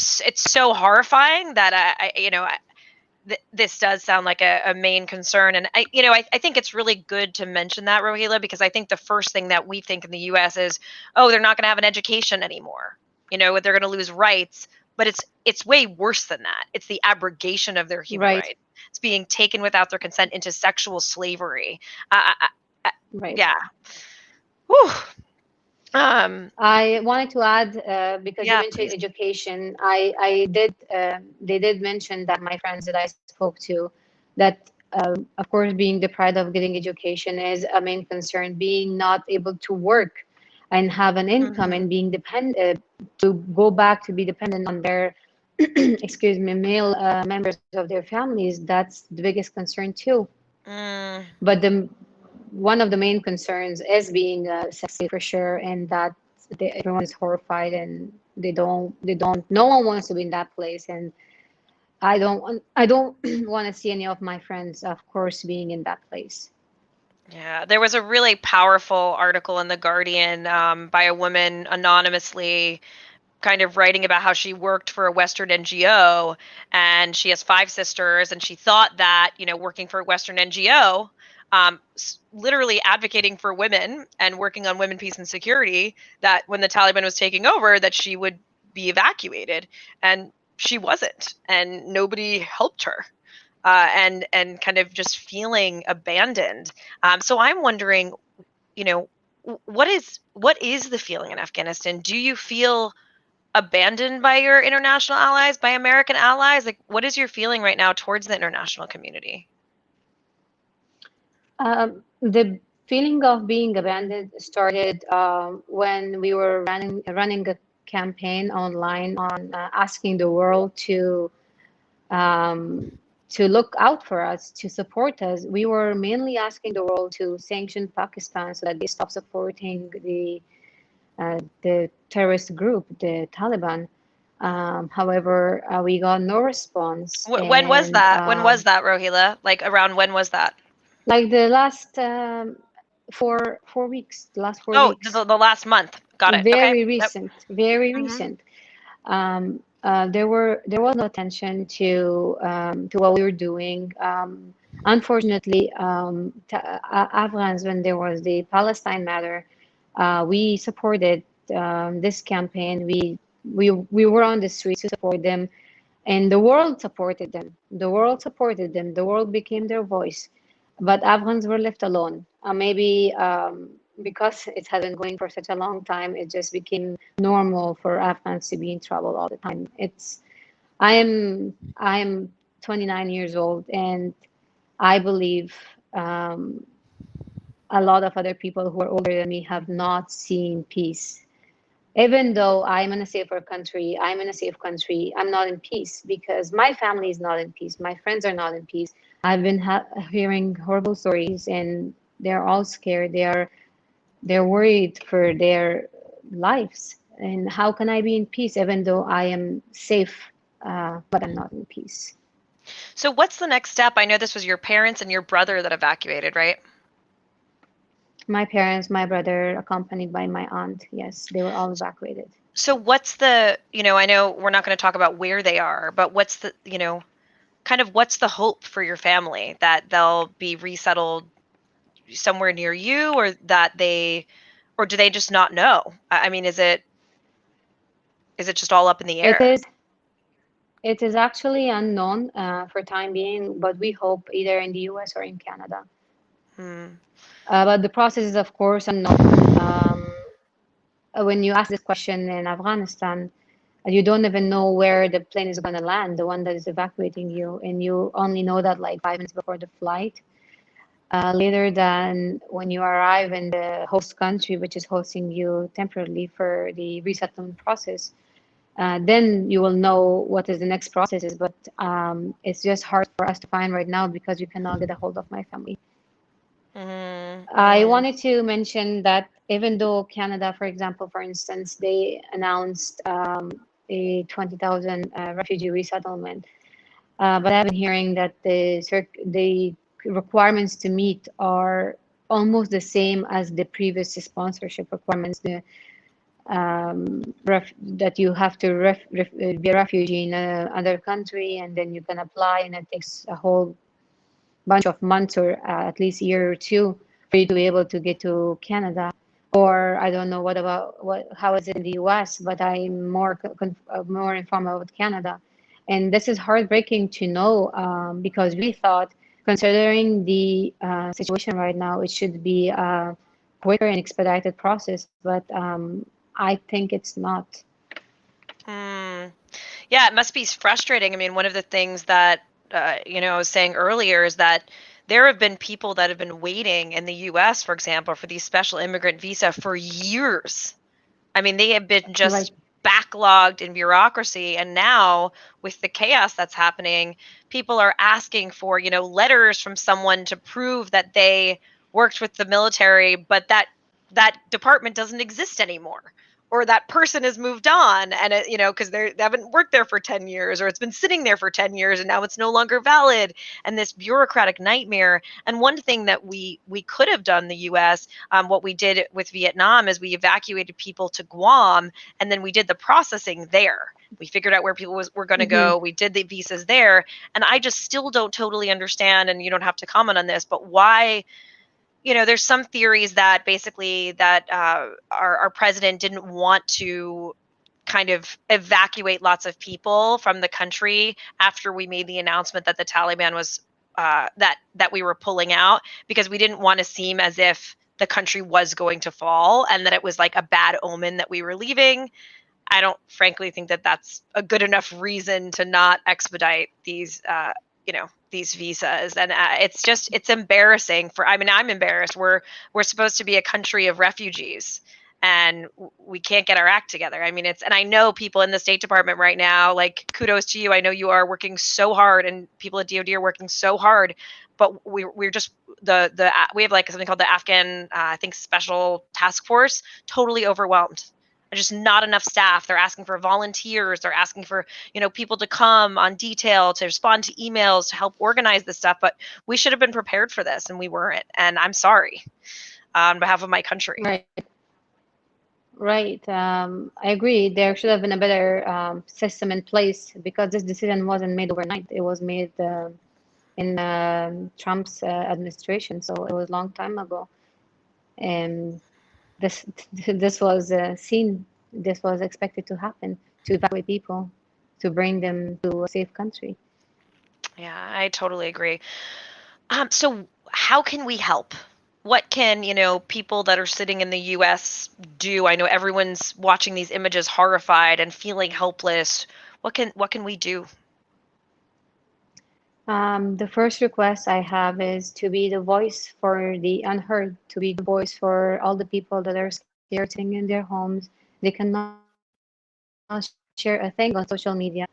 so horrifying that this does sound like a main concern. And I think it's really good to mention that, Rohila, because I think the first thing that we think in the US is, oh, they're not going to have an education anymore. They're going to lose rights, but it's way worse than that. It's the abrogation of their human
Right.
rights. It's being taken without their consent into sexual slavery.
Right.
Yeah. Whew.
I wanted to add because you
Yeah,
mentioned
please.
education. I did they did mention that my friends that I spoke to, that of course being deprived of getting education is a main concern. Being not able to work and have an income
Mhm.
and being dependent to go back to be dependent on their excuse me, male members of their families. That's the biggest concern too.
Mm.
But the one of the main concerns is being sexy for sure, and that everyone is horrified, and they don't. No one wants to be in that place, and I don't want to see any of my friends, of course, being in that place.
Yeah, there was a really powerful article in The Guardian by a woman anonymously, kind of writing about how she worked for a Western NGO and she has 5 sisters, and she thought that, working for a Western NGO, literally advocating for women and working on women, peace, and security, that when the Taliban was taking over, that she would be evacuated. And she wasn't, and nobody helped her. And kind of just feeling abandoned. So I'm wondering, you know, what is the feeling in Afghanistan? Do you feel abandoned by your international allies, by American allies? Like, what is your feeling right now towards the international community?
The feeling of being abandoned started when we were running a campaign online on asking the world um, to look out for us, to support us. We were mainly asking the world to sanction Pakistan so that they stop supporting the terrorist group, the Taliban. However, we got no response,
When was
and
that? When was that, Rohila? Like, around when was that?
like the last 4 weeks, the last four
Oh,
weeks.
the last month. Got it. Okay.
Very
Yep.
recent, very
Mhm.
recent. There was no attention to what we were doing. Unfortunately, Afghans, when there was the Palestine matter, we supported this campaign. We were on the streets to support them, and the world supported them. The world supported them. The world became their voice, but Afghans were left alone. Maybe because it has been going for such a long time, it just became normal for Afghans to be in trouble all the time. I am 29 years old, and I believe a lot of other people who are older than me have not seen peace. Even though I'm in a safer country, I'm in a safe country, I'm not in peace because my family is not in peace. My friends are not in peace. I've been hearing horrible stories, and they're all scared. They're worried for their lives. And how can I be in peace even though I am safe, but I'm not in peace?
So what's the next step? I know this was your parents and your brother that evacuated, right?
My parents, my brother, accompanied by my aunt, yes, they were all evacuated.
So what's the, I know we're not going to talk about where they are, but what's the, kind of what's the hope for your family that they'll be resettled somewhere near you, or or do they just not know? I mean, is it just all up in the
It
air?
is it is actually unknown for time being, but we hope either in the US or in Canada.
Hmm.
But the process is, of course, unknown. When you ask this question in Afghanistan, you don't even know where the plane is going to land, the one that is evacuating you, and you only know that like 5 minutes before the flight. Later than when you arrive in the host country, which is hosting you temporarily for the resettlement process, then you will know what is the next process is. But it's just hard for us to find right now because we cannot get a hold of my family.
Hmm.
I wanted to mention that even though Canada, for example, for instance, they announced a 20,000 refugee resettlement, but I've been hearing that the requirements to meet are almost the same as the previous sponsorship requirements. That you have to be a refugee in another country, and then you can apply, and it takes a whole bunch of months or at least a year or two for you to be able to get to Canada. Or I don't know how is it in the US, but I'm more informed about Canada. And this is heartbreaking to know because we thought, considering the situation right now, it should be a quicker and expedited process, but I think it's not.
Hmm. Yeah, it must be frustrating. I mean, one of the things that I was saying earlier is that there have been people that have been waiting in the U.S., for example, for these special immigrant visa for years. I mean, they have been
Right.
just backlogged in bureaucracy, and now with the chaos that's happening, people are asking for, letters from someone to prove that they worked with the military, but that department doesn't exist anymore, or that person has moved on, and because they haven't worked there for 10 years, or it's been sitting there for 10 years and now it's no longer valid, and this bureaucratic nightmare. And one thing that we could have done, the US, what we did with Vietnam is we evacuated people to Guam, and then we did the processing there. We figured out where people were going to go. We did the visas there. And I just still don't totally understand, and you don't have to comment on this, but why, there's some theories that basically that our president didn't want to kind of evacuate lots of people from the country after we made the announcement that the Taliban was that we were pulling out, because we didn't want to seem as if the country was going to fall and that it was like a bad omen that we were leaving. I don't frankly think that that's a good enough reason to not expedite these visas. And it's embarrassing I mean, I'm embarrassed. We're supposed to be a country of refugees, and we can't get our act together. I mean, and I know people in the State Department right now, like, kudos to you. I know you are working so hard, and people at DoD are working so hard, but we're just we have like something called the Afghan, I think, Special Task Force, totally overwhelmed. There's just not enough staff. They're asking for volunteers. They're asking for, people to come on detail, to respond to emails, to help organize this stuff. But we should have been prepared for this, and we weren't. And I'm sorry on behalf of my country.
Right. Right. I agree. There should have been a better system in place because this decision wasn't made overnight. It was made in Trump's administration, so it was a long time ago. And this this was seen. This was expected to happen to evacuate people, to bring them to a safe country.
Yeah, I totally agree. So how can we help? What can, people that are sitting in the US do? I know everyone's watching these images horrified and feeling helpless. What can we do?
The first request I have is to be the voice for the unheard, to be the voice for all the people that are scared sitting in their homes. They cannot share a thing on social media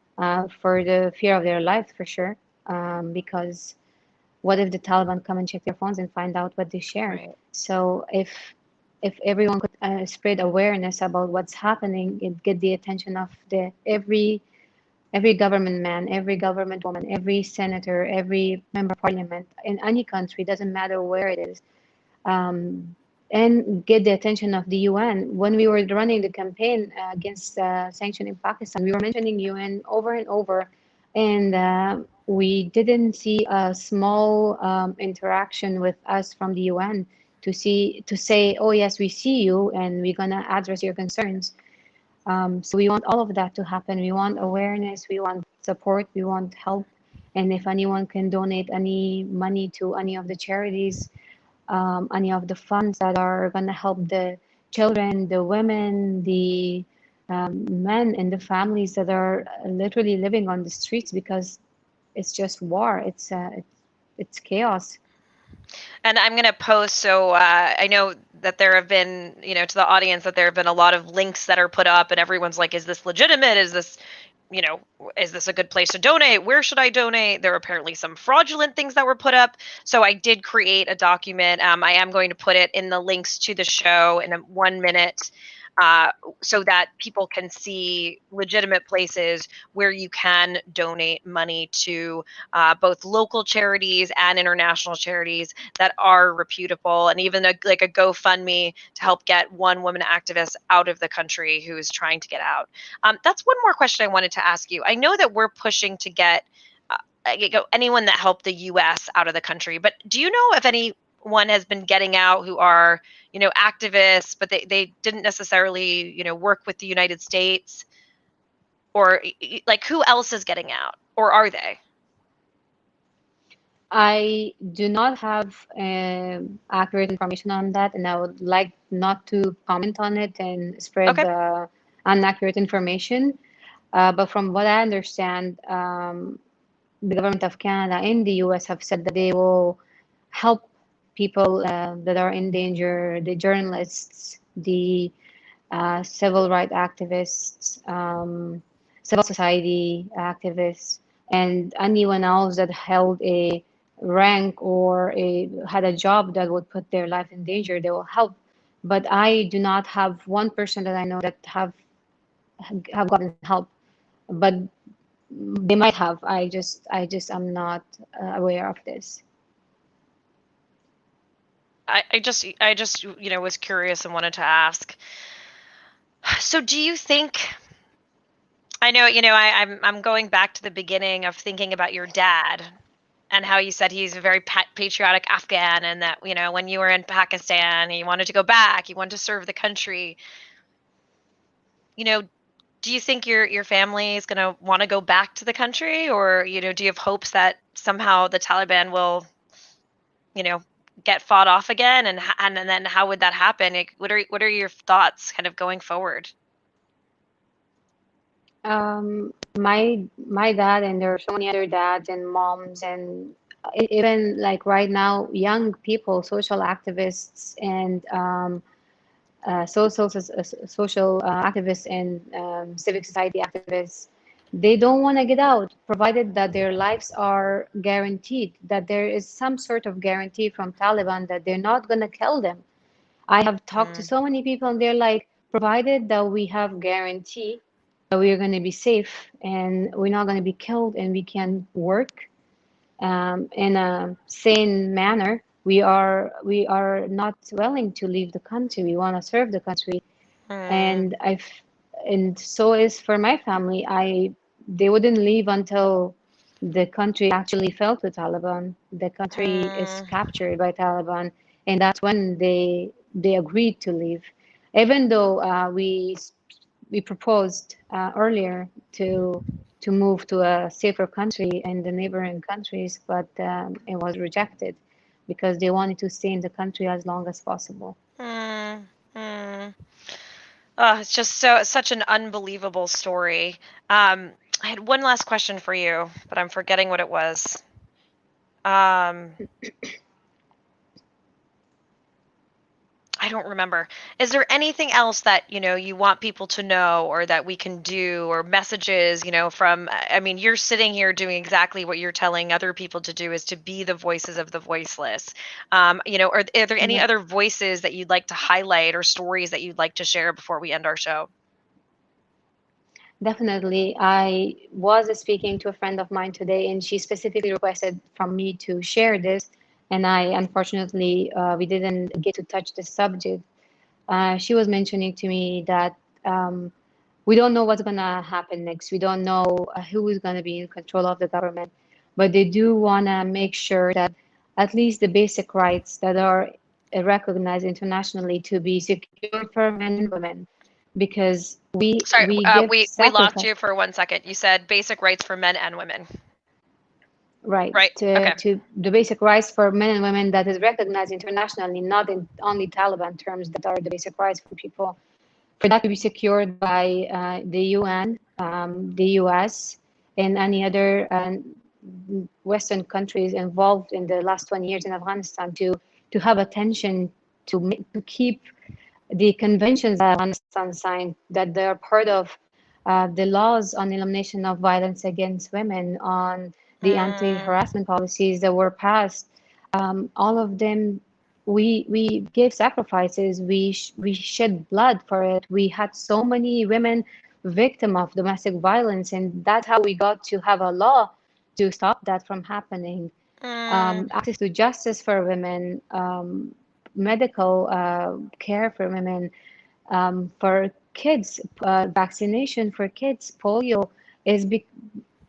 for the fear of their life, for sure. Because what if the Taliban come and check their phones and find out what they shared?
Right.
So if everyone could spread awareness about what's happening, it get the attention of the every government man, every government woman, every senator, every member of parliament in any country, doesn't matter where it is, um, and get the attention of the UN. When we were running the campaign against sanction in Pakistan, we were mentioning UN over and over, and we didn't see a small interaction with us from the UN to say, oh yes, we see you and we're gonna address your concerns. So we want all of that to happen. We want awareness, we want support, we want help. And if anyone can donate any money to any of the charities, any of the funds that are going to help the children, the women, the men, and the families that are literally living on the streets because it's just war. It's chaos.
And I'm going to post, so I know that there have been, to the audience, that there have been a lot of links that are put up, and everyone's like, is this legitimate? You know, is this a good place to donate? Where should I donate? There are apparently some fraudulent things that were put up. So I did create a document. I am going to put it in the links to the show in a 1 minute. So that people can see legitimate places where you can donate money to both local charities and international charities that are reputable, and even like a GoFundMe to help get one woman activist out of the country who is trying to get out. That's one more question I wanted to ask you. I know that we're pushing to get anyone that helped the U.S. out of the country, but do you know if anyone has been getting out who are, activists, but they didn't necessarily, work with the United States, or like who else is getting out, or are they?
I do not have accurate information on that, and I would like not to comment on it and spread
Okay.
inaccurate information. But from what I understand, the government of Canada and the US have said that they will help people that are in danger, the journalists, the civil rights activists, civil society activists, and anyone else that held a rank or had a job that would put their life in danger. They will help. But I do not have one person that I know that have gotten help. But they might have. I just am not aware of this.
I just was curious and wanted to ask. So do you think, I know, I'm going back to the beginning of thinking about your dad and how you said he's a very patriotic Afghan, and that, when you were in Pakistan, he wanted to go back, he wanted to serve the country. You know, do you think your family is going to want to go back to the country, or, do you have hopes that somehow the Taliban will, you know, get fought off again, and then how would that happen? Like, what are your thoughts kind of going forward?
My dad, and there are so many other dads and moms, and even like right now, young people, social activists, and social activists and civic society activists, they don't want to get out, provided that their lives are guaranteed, that there is some sort of guarantee from Taliban that they're not going to kill them. I have talked to
Mm,
so many people, and they're like, provided that we have guarantee that we are going to be safe and we're not going to be killed and we can work in a sane manner, we are not willing to leave the country. We want to serve the country. And and so is for my family. They wouldn't leave until the country actually fell to Taliban. The country is captured by Taliban, and that's when they agreed to leave. Even though we proposed earlier to move to a safer country in the neighboring countries, but it was rejected because they wanted to stay in the country as long as possible.
Oh, it's just such an unbelievable story. I had one last question for you, but I'm forgetting what it was. I don't remember. Is there anything else that, you want people to know or that we can do, or messages, from, I mean, you're sitting here doing exactly what you're telling other people to do, is to be the voices of the voiceless. Are there any
Yeah.
other voices that you'd like to highlight or stories that you'd like to share before we end our show?
Definitely. I was speaking to a friend of mine today, and she specifically requested from me to share this. And unfortunately, we didn't get to touch the subject. She was mentioning to me that we don't know what's going to happen next. We don't know who is going to be in control of the government. But they do want to make sure that at least the basic rights that are recognized internationally to be secured for men and women, because
Sorry,
we give
we lost
sacrifice.
you for 1 second. You said basic rights for men and women.
Right,
Right. Okay.
to the basic rights for men and women that is recognized internationally, not in only Taliban terms, that are the basic rights for people, for that to be secured by the UN, the US, and any other Western countries involved in the last 20 years in Afghanistan, to have attention to keep the conventions that Afghanistan signed, that they're part of, the laws on elimination of violence against women, on the anti-harassment policies that were passed. All of them, we gave sacrifices. We shed blood for it. We had so many women victim of domestic violence, and that's how we got to have a law to stop that from happening. Access to justice for women, medical care for women, for kids, vaccination for kids. Polio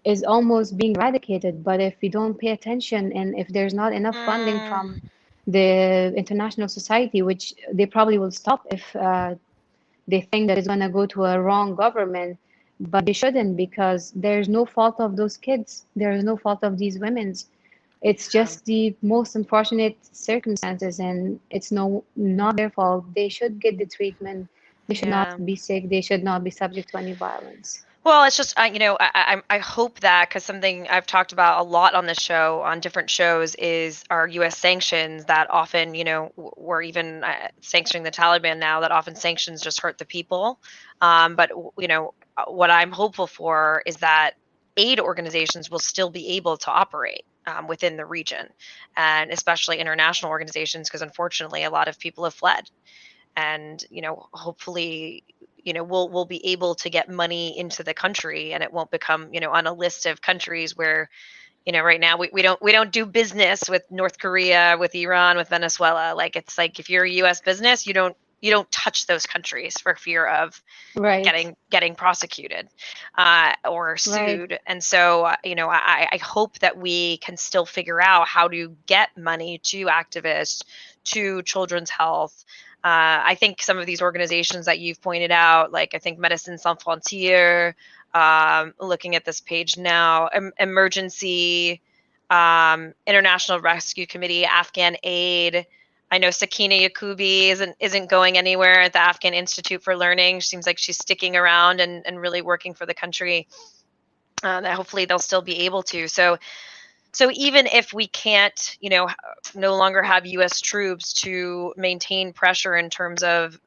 is almost being eradicated, but if we don't pay attention, and if there's not enough funding from the international society, which they probably will stop if they think that it's going to go to a wrong government, but they shouldn't, because there's no fault of those kids. There is no fault of these women's. It's just the most unfortunate circumstances, and it's not their fault. They should get the treatment. They should
Yeah.
not be sick. They should not be subject to any violence.
Well, it's just, I hope that, because something I've talked about a lot on this show, on different shows, is our U.S. sanctions that often, we're even sanctioning the Taliban now, that often sanctions just hurt the people. But, what I'm hopeful for is that aid organizations will still be able to operate within the region, and especially international organizations, because unfortunately a lot of people have fled. And hopefully we'll be able to get money into the country, and it won't become on a list of countries where right now we don't do business with North Korea, with Iran, with Venezuela. Like, it's like, if you're a US business, you don't touch those countries for fear of
Right.
getting prosecuted or sued.
Right.
And so I hope that we can still figure out how to get money to activists, to children's health. I think some of these organizations that you've pointed out, like I think Medicine Sans Frontières, looking at this page now, Emergency, International Rescue Committee, Afghan Aid. I know Sakina Yakubi isn't going anywhere at the Afghan Institute for Learning. She seems like she's sticking around and really working for the country. That hopefully they'll still be able to. So even if we can't, no longer have U.S. troops to maintain pressure in terms of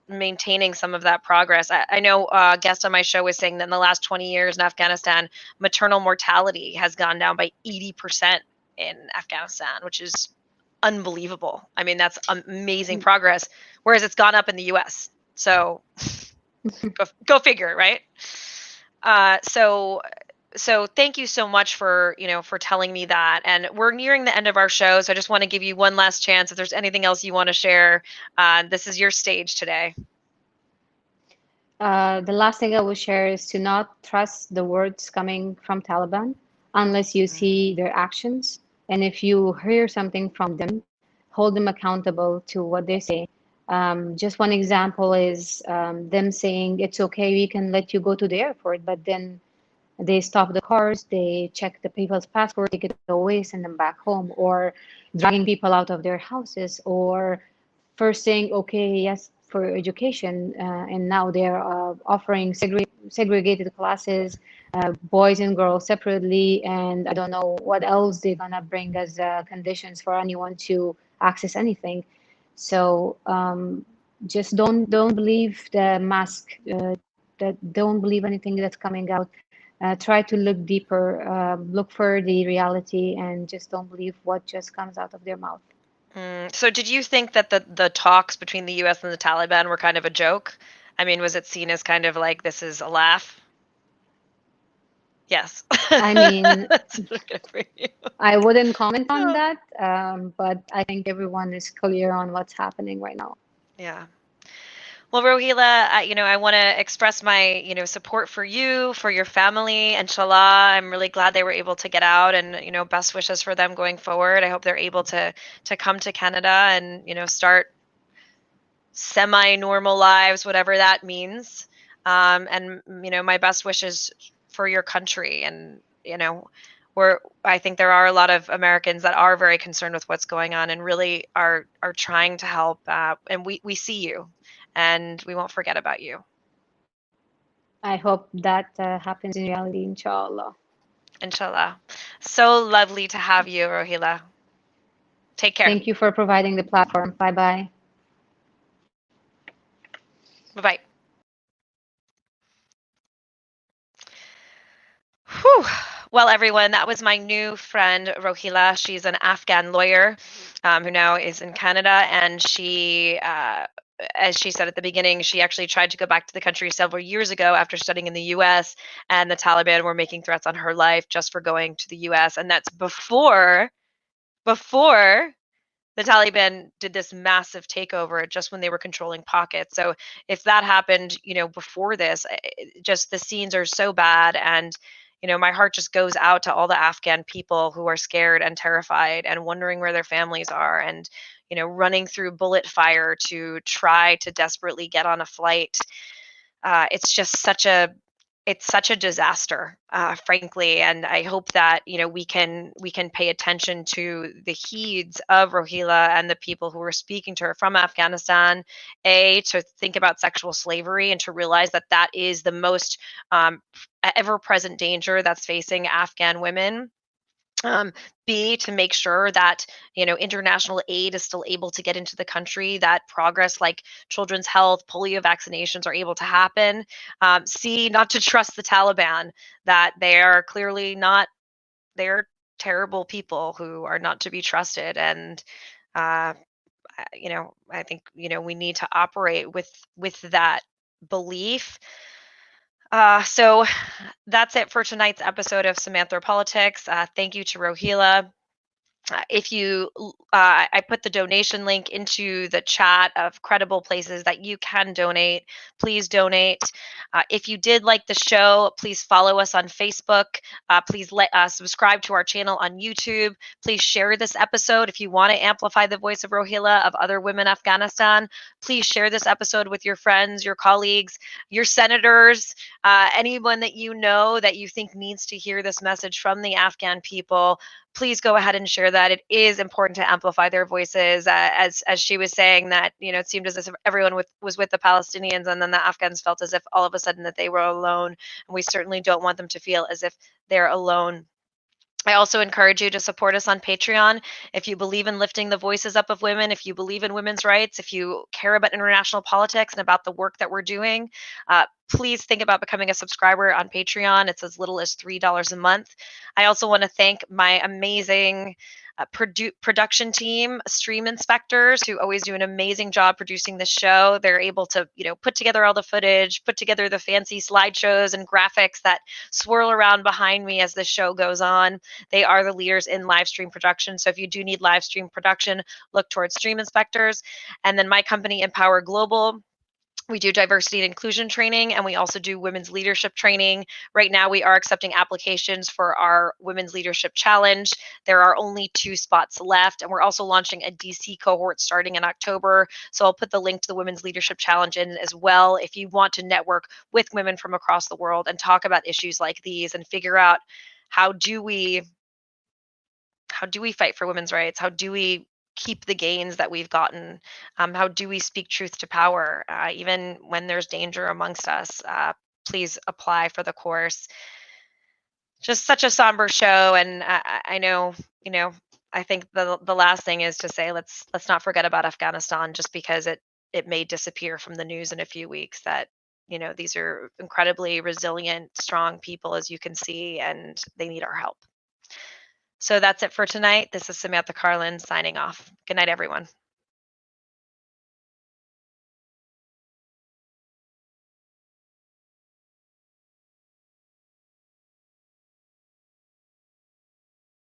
maintaining some of that progress. I know a guest on my show was saying that in the last 20 years in Afghanistan, maternal mortality has gone down by 80% in Afghanistan, which is unbelievable. I mean, that's amazing progress, whereas it's gone up in the U.S. So go figure, right? So thank you so much for telling me that. And we're nearing the end of our show, so I just want to give you one last chance. If there's anything else you want to share, this is your stage today.
The last thing I will share is to not trust the words coming from Taliban unless you see their actions. And if you hear something from them, hold them accountable to what they say. Just one example is them saying, it's okay, we can let you go to the airport, but then they stop the cars, they check the people's passport, take it away, send them back home, or dragging people out of their houses, or first saying, okay, yes, for education, and now they're offering segregated classes, boys and girls separately, and I don't know what else they're gonna bring as conditions for anyone to access anything. So just don't believe the mask. That don't believe anything that's coming out. Try to look deeper, look for the reality, and just don't believe what just comes out of their mouth.
So did you think that the talks between the US and the Taliban were kind of a joke? I mean, was it seen as kind of like this is a laugh? Yes.
I mean,
That's good for you.
I wouldn't comment on
Oh.
that, but I think everyone is clear on what's happening right now.
Yeah. Well, Rohila, I want to express my, support for you, for your family. Inshallah, I'm really glad they were able to get out, and best wishes for them going forward. I hope they're able to come to Canada and start semi-normal lives, whatever that means. And my best wishes for your country. And I think there are a lot of Americans that are very concerned with what's going on and really are trying to help. And we see you, and we won't forget about you.
I hope that happens in reality, inshallah.
Inshallah. So lovely to have you, Rohila. Take care.
Thank you for providing the platform. Bye bye.
Bye-bye. Whew. Well, everyone, that was my new friend, Rohila. She's an Afghan lawyer who now is in Canada. And she, as she said at the beginning, she actually tried to go back to the country several years ago after studying in the US. And the Taliban were making threats on her life just for going to the US. And that's before the Taliban did this massive takeover just when they were controlling pockets. So if that happened, before this, just the scenes are so bad. And my heart just goes out to all the Afghan people who are scared and terrified and wondering where their families are, and running through bullet fire to try to desperately get on a flight. It's just such a disaster, frankly. And I hope that we can pay attention to the heeds of Rohila and the people who are speaking to her from Afghanistan, to think about sexual slavery and to realize that that is the most ever-present danger that's facing Afghan women. B, to make sure that international aid is still able to get into the country, that progress like children's health, polio vaccinations are able to happen. C, not to trust the Taliban, that they are clearly not, they're terrible people who are not to be trusted. And I think we need to operate with that belief. So that's it for tonight's episode of Samanthropolitics. Thank you to Rohila. If you, I put the donation link into the chat of credible places that you can donate. Please donate. If you did like the show, please follow us on Facebook. Please subscribe to our channel on YouTube. Please share this episode if you want to amplify the voice of Rohila, of other women in Afghanistan. Please share this episode with your friends, your colleagues, your senators, anyone that you know that you think needs to hear this message from the Afghan people. Please go ahead and share that. It is important to amplify their voices. As she was saying, that it seemed as if everyone was with the Palestinians, and then the Afghans felt as if all of a sudden that they were alone. And we certainly don't want them to feel as if they're alone. I also encourage you to support us on Patreon. If you believe in lifting the voices up of women, if you believe in women's rights, if you care about international politics and about the work that we're doing, please think about becoming a subscriber on Patreon. It's as little as $3 a month. I also want to thank my amazing production team, stream inspectors, who always do an amazing job producing this show. They're able to, put together all the footage, put together the fancy slideshows and graphics that swirl around behind me as the show goes on. They are the leaders in live stream production. So if you do need live stream production, look towards stream inspectors. And then my company, Empower Global. We do diversity and inclusion training, and we also do women's leadership training. Right now, we are accepting applications for our Women's Leadership Challenge. There are only 2 spots left, and we're also launching a DC cohort starting in October. So I'll put the link to the Women's Leadership Challenge in as well if you want to network with women from across the world and talk about issues like these and figure out how do we fight for women's rights? How do we keep the gains that we've gotten? How do we speak truth to power, even when there's danger amongst us? Please apply for the course. Just such a somber show, and I know, I think the last thing is to say let's not forget about Afghanistan just because it may disappear from the news in a few weeks. That these are incredibly resilient, strong people, as you can see, and they need our help. So that's it for tonight. This is Samantha Carlin signing off. Good night, everyone.